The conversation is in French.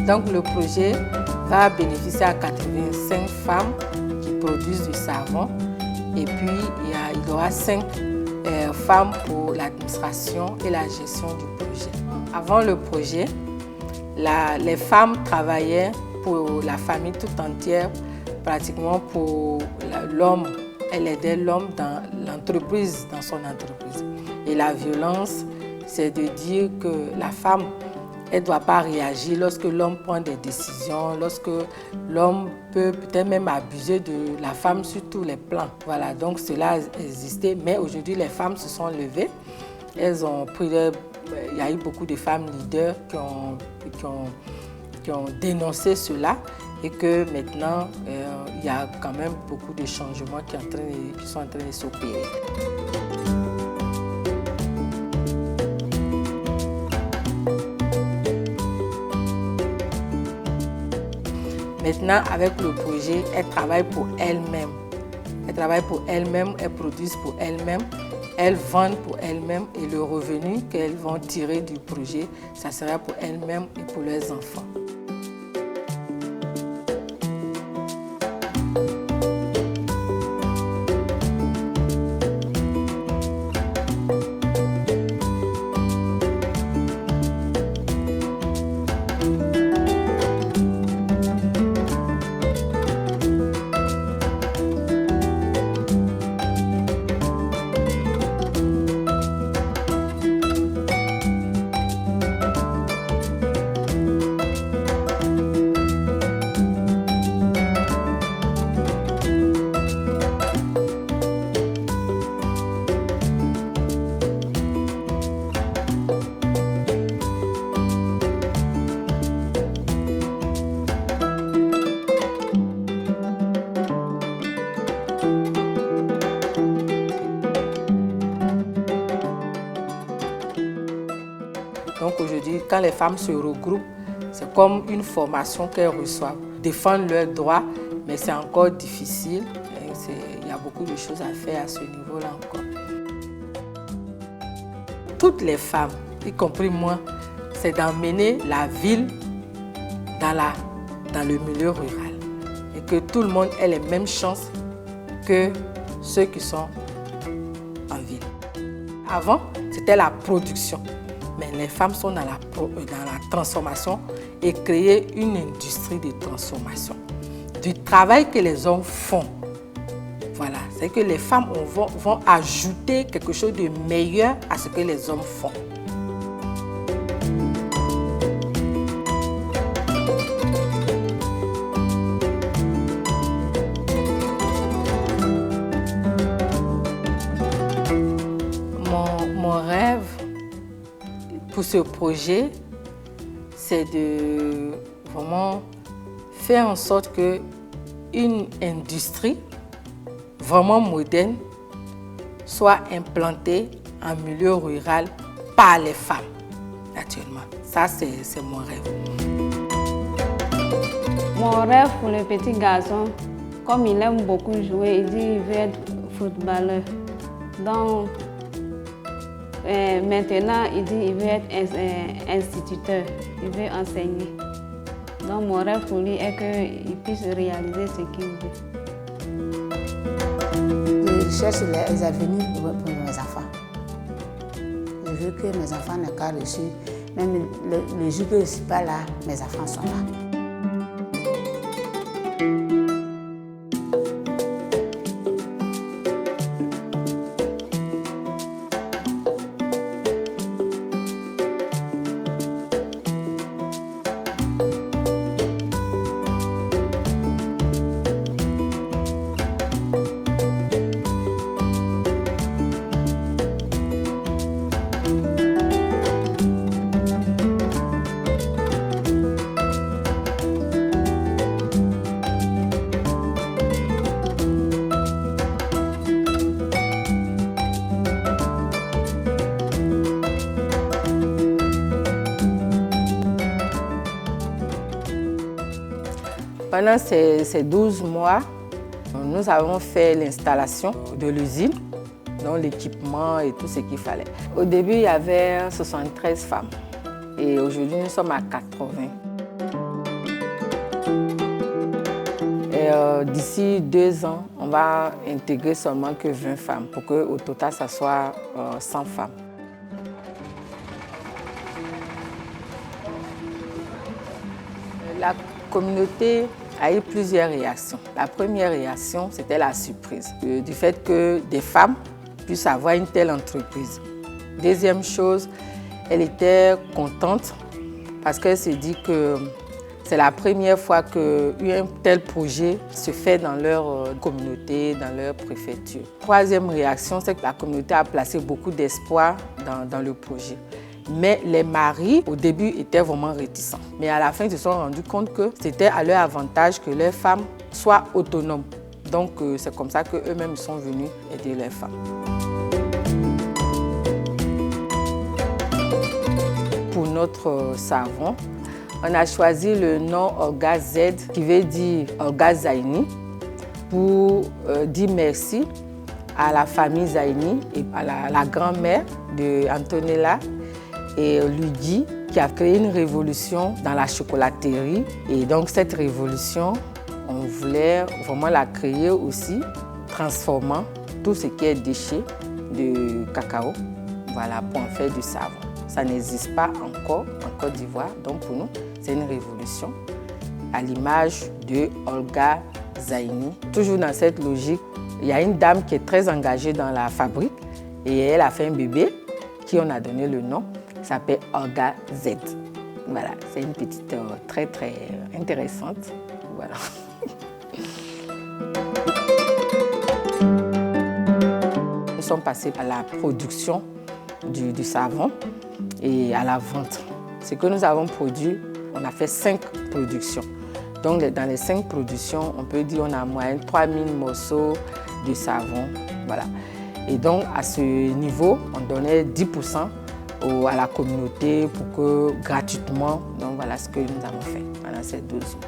Donc le projet va bénéficier à 85 femmes qui produisent du savon et puis il y aura 5 femmes pour l'administration et la gestion du projet. Avant le projet, les femmes travaillaient pour la famille tout entière, pratiquement pour l'homme. Elle aidait l'homme dans l'entreprise, dans son entreprise. Et la violence, c'est de dire que la femme, elle ne doit pas réagir lorsque l'homme prend des décisions, lorsque l'homme peut peut-être même abuser de la femme sur tous les plans. Voilà, donc cela existait, mais aujourd'hui les femmes se sont levées. Elles ont pris il y a eu beaucoup de femmes leaders qui ont dénoncé cela et que maintenant il y a quand même beaucoup de changements qui sont en train de s'opérer. Maintenant, avec le projet, elles travaillent pour elles-mêmes. Elles travaillent pour elles-mêmes, elles produisent pour elles-mêmes, elles vendent pour elles-mêmes et le revenu qu'elles vont tirer du projet, ça sera pour elles-mêmes et pour leurs enfants. Donc aujourd'hui, quand les femmes se regroupent, c'est comme une formation qu'elles reçoivent. Défendre leurs droits, mais c'est encore difficile. Il y a beaucoup de choses à faire à ce niveau-là encore. Toutes les femmes, y compris moi, c'est d'emmener la ville dans le milieu rural. Et que tout le monde ait les mêmes chances que ceux qui sont en ville. Avant, c'était la production. Mais les femmes sont dans la transformation et créer une industrie de transformation. Du travail que les hommes font, voilà, c'est que les femmes vont ajouter quelque chose de meilleur à ce que les hommes font. Mon rêve pour ce projet, c'est de vraiment faire en sorte qu'une industrie vraiment moderne soit implantée en milieu rural par les femmes, naturellement. Ça, c'est mon rêve. Mon rêve pour le petit garçon, comme il aime beaucoup jouer, il dit qu'il veut être footballeur. Donc, maintenant, il dit qu'il veut être instituteur, il veut enseigner. Donc, mon rêve pour lui est qu'il puisse réaliser ce qu'il veut. Je cherche les avenirs pour mes enfants. Je veux que mes enfants n'aient qu'à reçu. Même le jour que je ne suis pas là, mes enfants sont là. Pendant ces 12 mois, nous avons fait l'installation de l'usine, donc l'équipement et tout ce qu'il fallait. Au début, il y avait 73 femmes et aujourd'hui, nous sommes à 80. D'ici 2 ans, on va intégrer seulement que 20 femmes pour qu'au total, ça soit 100 femmes. La communauté a eu plusieurs réactions. La première réaction, c'était la surprise du fait que des femmes puissent avoir une telle entreprise. Deuxième chose, elle était contente parce qu'elle se dit que c'est la première fois qu'un tel projet se fait dans leur communauté, dans leur préfecture. Troisième réaction, c'est que la communauté a placé beaucoup d'espoir dans le projet. Mais les maris, au début, étaient vraiment réticents. Mais à la fin, ils se sont rendus compte que c'était à leur avantage que leurs femmes soient autonomes. Donc, c'est comme ça qu'eux-mêmes sont venus aider leurs femmes. Pour notre savon, on a choisi le nom Olga Z, qui veut dire Olga Zaini, pour dire merci à la famille Zaini et à la grand-mère de Antonella et Luigi, qui a créé une révolution dans la chocolaterie. Et donc cette révolution, on voulait vraiment la créer aussi, transformant tout ce qui est déchets de cacao, voilà, pour en faire du savon. Ça n'existe pas encore en Côte d'Ivoire, donc pour nous, c'est une révolution à l'image de Olga Zaini. Toujours dans cette logique, il y a une dame qui est très engagée dans la fabrique et elle a fait un bébé qui on a donné le nom, qui s'appelle Olga Z. Voilà, c'est une petite très très intéressante. Voilà. Nous sommes passés à la production du savon et à la vente. Ce que nous avons produit, on a fait 5 productions. Donc dans les 5 productions, on peut dire qu'on a en moyenne 3000 morceaux de savon. Voilà. Et donc à ce niveau, on donnait 10% à la communauté pour que gratuitement, donc voilà ce que nous avons fait pendant ces 12 ans.